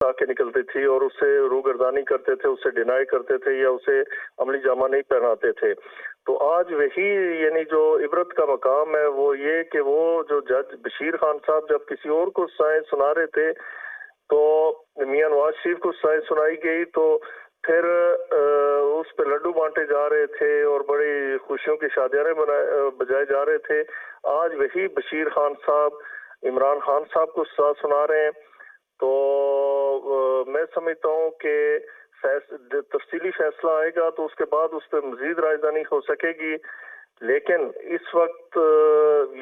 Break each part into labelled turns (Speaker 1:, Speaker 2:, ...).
Speaker 1: आके निकलती थी और उससे रूगर्दानी करते थे, उससे डिनाई करते थे या उसे अमली जामा नहीं पहनाते थे। तो आज वही यानी जो इबरत का मकाम है वो ये कि वो जो जज बशीर खान साहब जब किसी और को साए सुना रहे थे तो मियां नवाज शरीफ को साए सुनाई गई तो फिर उस पे लड्डू बांटे जा रहे थे और बड़ी खुशियों की शादियां बजाए जा रहे थे। आज वही बशीर खान साहब इमरान खान साहब को सुना रहे हैं। तो मैं समझता हूँ कि तफसीली फैसला आएगा तो उसके बाद उस पर मजीद राजधानी हो सकेगी, लेकिन इस वक्त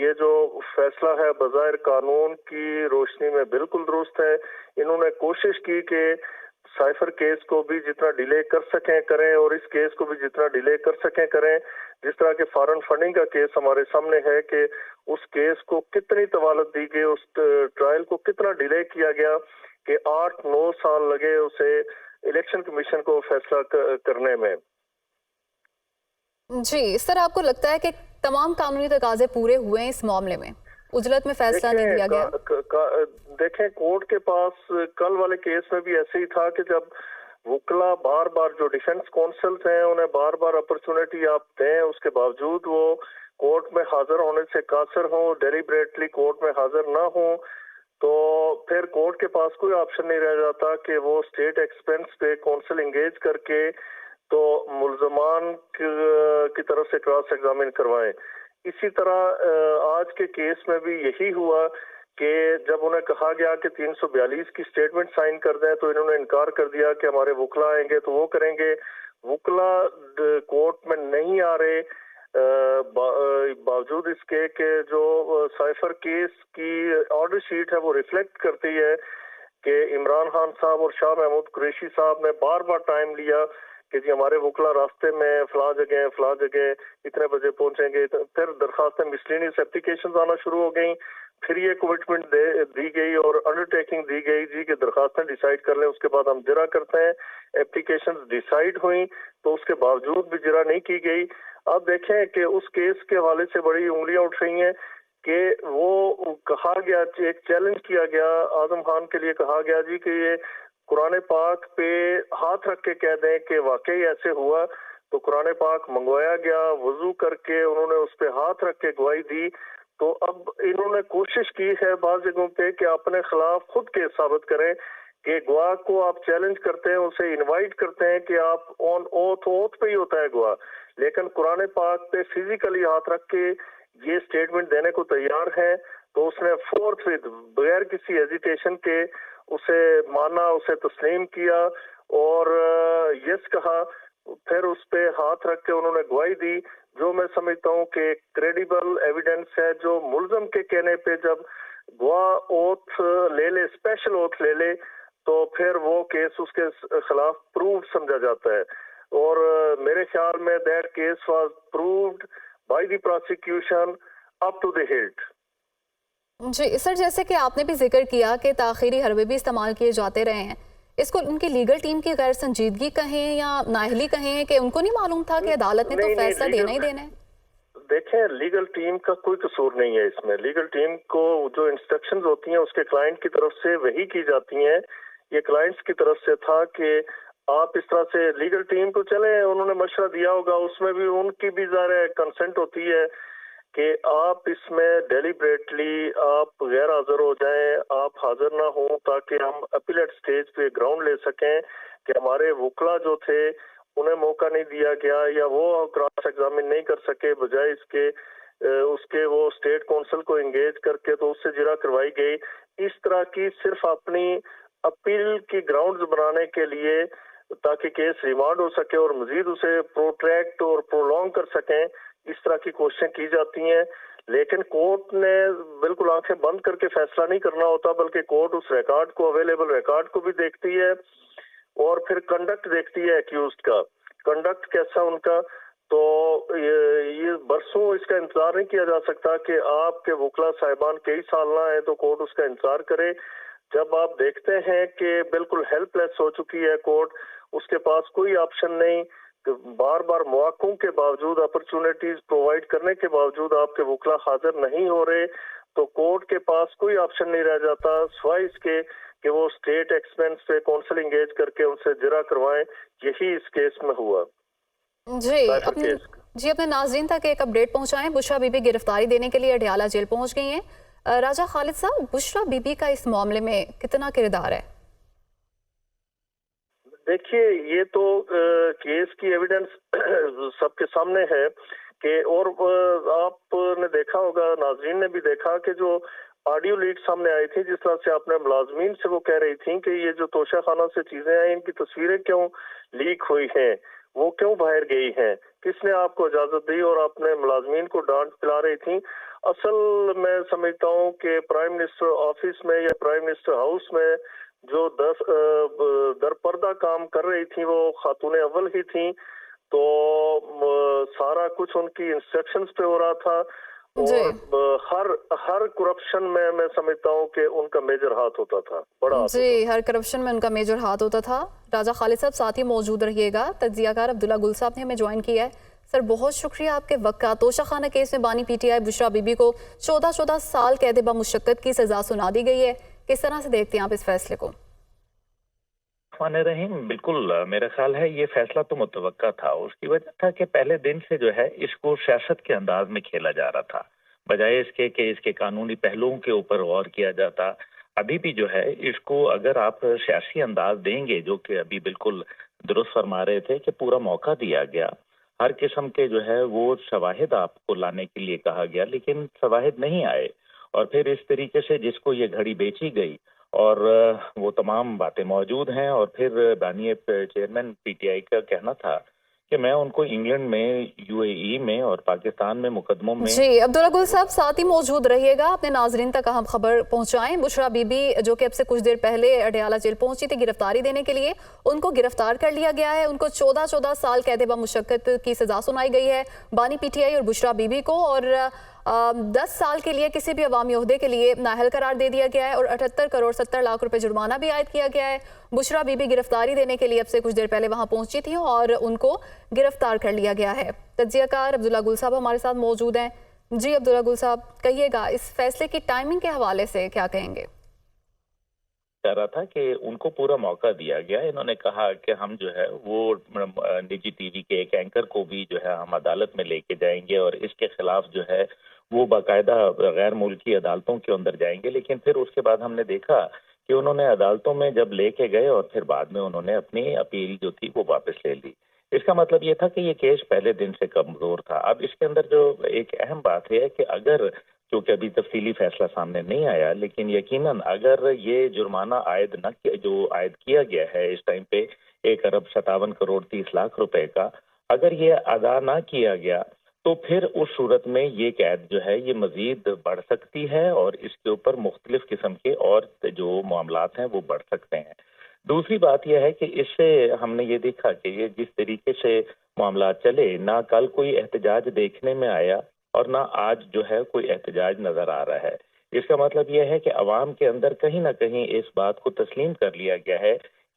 Speaker 1: ये जो फैसला है बज़ाहिर कानून की रोशनी में बिल्कुल दुरुस्त है। इन्होंने कोशिश की कि साइफर केस को भी जितना डिले कर सकें करें और इस केस को भी जितना डिले कर सकें करें। जिस तरह के फॉरेन फंडिंग का केस हमारे सामने है कि उस केस को कितनी तवालत दी गई, उस ट्रायल को कितना डिले किया गया कि 8-9 साल लगे उसे इलेक्शन कमीशन को फैसला करने में।
Speaker 2: जी सर, आपको लगता है कि तमाम कानूनी तकाजे पूरे हुए हैं इस मामले में, उजलत में फैसला नहीं दिया गया?
Speaker 1: देखें कोर्ट के पास कल वाले केस में भी ऐसे ही था कि जब वकला बार बार जो डिफेंस काउंसिल्स हैं उन्हें बार बार अपॉर्चुनिटी आप दें, उसके बावजूद वो कोर्ट में हाजिर होने से कासर हों, डेलिब्रेटली कोर्ट में हाजिर ना हो, तो फिर कोर्ट के पास कोई ऑप्शन नहीं रह जाता कि वो स्टेट एक्सपेंस पे काउंसिल इंगेज करके तो मुल्जमान की तरफ से क्रॉस एग्जामिन करवाएं। इसी तरह आज के केस में भी यही हुआ कि जब उन्हें कहा गया कि 342 की स्टेटमेंट साइन कर दें तो इन्होंने इनकार कर दिया कि हमारे वकला आएंगे तो वो करेंगे। वकला कोर्ट में नहीं आ रहे, बावजूद इसके कि जो साइफर केस की ऑर्डर शीट है वो रिफ्लेक्ट करती है कि इमरान खान साहब और शाह महमूद कुरैशी साहब ने बार बार टाइम लिया कि जी हमारे वकला रास्ते में फला जगह इतने बजे पहुंचेंगे। फिर दरखास्तें मिसलेनियस एप्लीकेशन आना शुरू हो गई, फिर ये कमिटमेंट दी गई और अंडरटेकिंग दी गई जी कि दरखास्तें डिसाइड कर लें, उसके बाद हम जिरा करते हैं। एप्लीकेशन डिसाइड हुई तो उसके बावजूद भी जिरा नहीं की गई। अब देखें कि उस केस के हवाले से बड़ी उंगलियां उठ रही हैं कि वो कहा गया, एक चैलेंज किया गया आजम खान के लिए, कहा गया जी कि ये कुरान पाक पे हाथ रख के कह दें कि वाकई ऐसे हुआ। तो कुरान पाक मंगवाया गया, वजू करके उन्होंने उस पे हाथ रख के गवाही दी। तो अब इन्होंने कोशिश की है बाज़ जगहों पे कि अपने खिलाफ खुद केस साबित करें कि गवाह को आप चैलेंज करते हैं, उसे इनवाइट करते हैं कि आप ऑन ओथ पे ही होता है गवाह, लेकिन कुरान पाक पे फिजिकली हाथ रख के ये स्टेटमेंट देने को तैयार है। तो उसने फोर्थ विद बगैर किसी हेजिटेशन के उसे माना, उसे तस्लीम किया और यस कहा। फिर उस पे हाथ रख के उन्होंने गवाही दी, जो मैं समझता हूँ कि क्रेडिबल एविडेंस है। जो मुल्जम के कहने पे जब गवाह ओथ ले ले, स्पेशल ओथ ले ले, तो फिर वो केस उसके खिलाफ प्रूव समझा जाता है। और मेरे ख्याल में that case was proved by the prosecution up to the hilt.
Speaker 2: जी सर, जैसे कि आपने भी जिक्र किया कि ताखीरी हरबे भी इस्तेमाल किए जाते रहे हैं, इसको उनकी लीगल टीम की गैर संजीदगी कहें या नाअहली कहें कि उनको नहीं मालूम था कि अदालत ने तो फैसला देना ही देना है?
Speaker 1: देखें लीगल टीम का कोई कसूर नहीं है इसमें। लीगल टीम को जो इंस्ट्रक्शंस होती हैं उसके क्लाइंट की तरफ से वही की जाती हैं। ये क्लाइंट्स की तरफ से था कि आप इस तरह से लीगल टीम को चले, उन्होंने मशवरा दिया होगा, उसमें भी उनकी भी ज़ाहिर कंसेंट होती है कि आप इसमें डेलिब्रेटली आप गैर हाजिर हो जाएं, आप हाजिर ना हो, ताकि हम अपीलेट स्टेज पे ग्राउंड ले सकें कि हमारे वकला जो थे उन्हें मौका नहीं दिया गया या वो क्रॉस एग्जामिन नहीं कर सके, बजाय इसके उसके वो स्टेट काउंसिल को एंगेज करके तो उससे जिरा करवाई गई। इस तरह की सिर्फ अपनी अपील की ग्राउंड्स बनाने के लिए, ताकि केस रिमांड हो सके और मजीद उसे प्रोट्रैक्ट और प्रोलॉन्ग कर सकें, इस तरह की कोशिशें की जाती हैं। लेकिन कोर्ट ने बिल्कुल आंखें बंद करके फैसला नहीं करना होता, बल्कि कोर्ट उस रिकॉर्ड को, अवेलेबल रिकॉर्ड को भी देखती है और फिर कंडक्ट देखती है एक्यूज्ड का, कंडक्ट कैसा उनका। तो ये बरसों इसका इंतजार नहीं किया जा सकता कि आपके वकला साहिबान कई साल ना है तो कोर्ट उसका इंतजार करे। जब आप देखते हैं कि बिल्कुल हेल्पलेस हो चुकी है कोर्ट, उसके पास कोई ऑप्शन नहीं, बार बार मौकों के बावजूद, अपॉर्चुनिटीज प्रोवाइड करने के बावजूद आपके वकला हाजिर नहीं हो रहे, तो कोर्ट के पास कोई ऑप्शन नहीं रह जाता सिवाय इसके کہ وہ اسٹیٹ ایکسپینس پہ کونسل انگیج کر کے ان سے جرا کروائیں. یہی اس کیس میں ہوا.
Speaker 2: جی اپنے ناظرین تک ایک اپڈیٹ پہنچائیں. بشرا بی بی گرفتاری دینے کے لیے اڈیالہ جیل پہنچ گئی ہیں. راجہ خالد صاحب، بشرا بی بی کا اس معاملے میں کتنا کردار ہے؟
Speaker 1: دیکھیے، یہ تو کیس کی ایویڈنس سب کے سامنے ہے کہ، اور آپ نے دیکھا ہوگا، ناظرین نے بھی دیکھا کہ جو آڈیو لیک سامنے آئی تھی، جس طرح سے آپ نے ملازمین سے وہ کہہ رہی تھیں کہ یہ جو توشہ خانہ سے چیزیں آئیں، ان کی تصویریں کیوں لیک ہوئی ہیں، وہ کیوں باہر گئی ہیں، کس نے آپ کو اجازت دی، اور آپ نے ملازمین کو ڈانٹ پلا رہی تھیں. اصل میں سمجھتا ہوں کہ پرائم منسٹر آفس میں یا پرائم منسٹر ہاؤس میں جو در پردہ کام کر رہی تھیں وہ خاتون اول ہی تھیں، تو سارا کچھ ان کی انسٹرکشنز پہ ہو رہا تھا. اور ہر کرپشن میں سمجھتا ہوں کہ ان کا میجر ہاتھ ہوتا تھا، بڑا ہاتھ ہوتا تھا.
Speaker 2: ہر کرپشن میں ان کا میجر ہاتھ ہوتا تھا. راجہ خالد صاحب ساتھ ہی موجود رہیے گا. تجزیہ کار عبداللہ گل صاحب نے ہمیں جوائن کیا ہے. سر، بہت شکریہ آپ کے وقت کا. توشہ خانہ کیس میں بانی P T I Bushra be be کو 14 سال قید بمشقت کی سزا سنا دی گئی ہے. کس طرح سے دیکھتے ہیں آپ اس فیصلے کو؟
Speaker 3: رحیم، بالکل میرا خیال ہے یہ فیصلہ تو متوقع تھا. اس کی وجہ تھا کہ پہلے دن سے جو ہے اس کو سیاست کے انداز میں کھیلا جا رہا تھا، بجائے اس کے کہ اس کے قانونی پہلوؤں کے اوپر غور کیا جاتا. ابھی بھی جو ہے اس کو اگر آپ سیاسی انداز دیں گے، جو کہ ابھی بالکل درست فرما رہے تھے کہ پورا موقع دیا گیا، ہر قسم کے جو ہے وہ شواہد آپ کو لانے کے لیے کہا گیا، لیکن شواہد نہیں آئے. اور پھر اس طریقے سے جس کو یہ گھڑی بیچی گئی اور وہ تمام باتیں موجود ہیں. اور پھر بانی چیئرمین پی ٹی آئی کا کہنا تھا کہ میں ان کو انگلینڈ میں، یو اے ای میں اور پاکستان میں مقدموں میں.
Speaker 2: جی عبداللہ گل صاحب ساتھ ہی موجود رہیے گا. اپنے ناظرین تک ہم خبر پہنچائیں. بشرا بی بی جو کہ اب سے کچھ دیر پہلے اڈیالہ جیل پہنچی تھی گرفتاری دینے کے لیے، ان کو گرفتار کر لیا گیا ہے. ان کو 14 سال قید بمشقت کی سزا سنائی گئی ہے، بانی پی ٹی آئی اور بشرا بی بی کو. اور 10 سال کے لیے کسی بھی عوامی عہدے کے لیے نااہل قرار دے دیا گیا ہے اور 78 کروڑ 70 لاکھ روپے جرمانہ بھی عائد کیا گیا ہے. بشرا بی بی گرفتاری دینے کے لیے اب سے کچھ دیر پہلے وہاں پہنچی تھی اور ان کو گرفتار کر لیا گیا ہے. تجزیہ کار عبداللہ گل صاحب ہمارے ساتھ موجود ہیں. جی عبداللہ گل صاحب، کہیے گا اس فیصلے کی ٹائمنگ کے حوالے سے کیا کہیں گے؟
Speaker 3: کہہ رہا تھا کہ ان کو پورا موقع دیا گیا. انہوں نے کہا کہ ہم جو ہے وہ نجی ٹی وی کے ایک اینکر کو بھی جو ہے ہم عدالت میں لے کے جائیں گے اور اس کے خلاف جو ہے وہ باقاعدہ غیر ملکی عدالتوں کے اندر جائیں گے. لیکن پھر اس کے بعد ہم نے دیکھا کہ انہوں نے عدالتوں میں جب لے کے گئے اور پھر بعد میں انہوں نے اپنی اپیل جو تھی وہ واپس لے لی. اس کا مطلب یہ تھا کہ یہ کیس پہلے دن سے کمزور تھا. اب اس کے اندر جو ایک اہم بات ہے کہ اگر، کیونکہ ابھی تفصیلی فیصلہ سامنے نہیں آیا، لیکن یقیناً اگر یہ جرمانہ جو عائد کیا گیا ہے اس ٹائم پہ 1 ارب 57 کروڑ 30 لاکھ روپے کا، اگر یہ ادا نہ کیا گیا تو پھر اس صورت میں یہ قید جو ہے یہ مزید بڑھ سکتی ہے اور اس کے اوپر مختلف قسم کے اور جو معاملات ہیں وہ بڑھ سکتے ہیں. دوسری بات یہ ہے کہ اس سے ہم نے یہ دیکھا کہ یہ جس طریقے سے معاملات چلے، نہ کل کوئی احتجاج دیکھنے میں آیا اور نہ آج جو ہے کوئی احتجاج نظر آ رہا ہے. اس کا مطلب یہ ہے کہ عوام کے اندر کہیں نہ کہیں اس بات کو تسلیم کر لیا گیا ہے